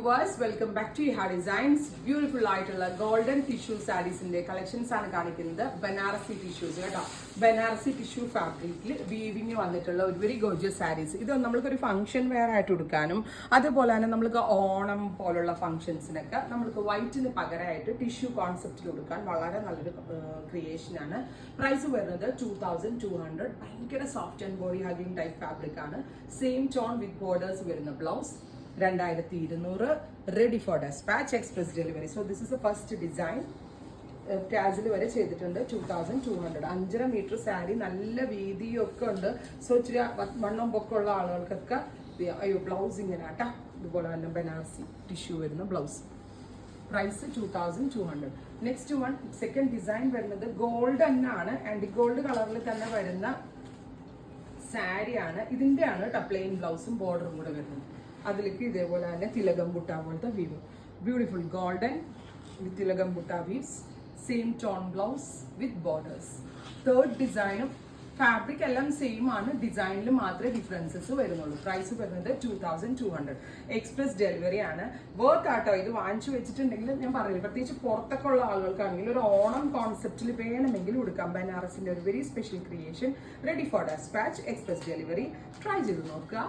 viewers, welcome back to Iha Designs. Beautiful ആയിട്ടുള്ള golden tissue സാരീസിന്റെ collections ആണ് കാണിക്കുന്നത്. Banarasi tissues കേട്ടോ. ബനാറസി ടിഷ്യൂ ഫാബ്രിക്കിൽ വീവിങ് വന്നിട്ടുള്ള ഒരു വെരി ഗോർജിയസ് സാരീസ്. ഇത് നമ്മൾക്കൊരു ഫംഗ്ഷൻ വെയർ ആയിട്ട് കൊടുക്കാനും അതുപോലെ തന്നെ നമ്മൾക്ക് ഓണം പോലുള്ള ഫംഗ്ഷൻസിനൊക്കെ നമ്മൾക്ക് വൈറ്റിന് പകരമായിട്ട് ടിഷ്യൂ കോൺസെപ്റ്റിൽ കൊടുക്കാൻ വളരെ നല്ലൊരു ക്രിയേഷൻ ആണ്. പ്രൈസ് വരുന്നത് 2200. ഭയങ്കര soft and body hugging type fabric ആണ്. സെയിം ടോൺ വിത്ത് ബോർഡേഴ്സ് വരുന്ന blouse. 2200 ready for dispatch, express delivery. So this is the first design. ടാസിൽ വരെ ചെയ്തിട്ടുണ്ട്. 2200. 5.5 മീറ്റർ സാരി, നല്ല വീതിയൊക്കെ ഉണ്ട്. സോ ഇച്ചിരി വണ്ണം പൊക്കമുള്ള ആളുകൾക്കൊക്കെ അയ്യോ ബ്ലൗസ് ഇങ്ങനെ ആട്ടാ ഇതുപോലെ തന്നെ ബനാറസി ടിഷ്യൂ വരുന്ന blouse. Price 2200. Next one second design വരുന്നത് ഗോൾഡ് തന്നെയാണ്. ആൻഡ് ഗോൾഡ് കളറിൽ തന്നെ വരുന്ന സാരിയാണ്. ഇതിന്റെ ആണ് കേട്ടോ പ്ലെയിൻ ബ്ലൗസും ബോർഡറും കൂടെ വരുന്നത്. അതിലേക്ക് ഇതേപോലെ തന്നെ തിലകം ബുട്ട പോലത്തെ വീവ്. ബ്യൂട്ടിഫുൾ ഗോൾഡൻ വിത്ത് തിലകം butta weaves. Same tone blouse with borders. Third ഡിസൈനും ഫാബ്രിക് എല്ലാം സെയിം ആണ്, ഡിസൈനിൽ മാത്രമേ ഡിഫറൻസസ് വരുന്നുള്ളൂ. പ്രൈസ് വരുന്നത് 2200. എക്സ്പ്രസ് ഡെലിവറി ആണ്. വർക്ക് ആട്ടോ. ഇത് വാങ്ങിച്ചു വെച്ചിട്ടുണ്ടെങ്കിൽ ഞാൻ പറയില്ല, പ്രത്യേകിച്ച് പുറത്തൊക്കെ ഉള്ള ആളുകൾക്കാണെങ്കിൽ ഒരു ഓണം കോൺസെപ്റ്റിൽ വേണമെങ്കിൽ കൊടുക്കാം. ബനാറസിന്റെ ഒരു very special creation. Ready for dispatch, express delivery. Try ചെയ്ത് നോക്കുക.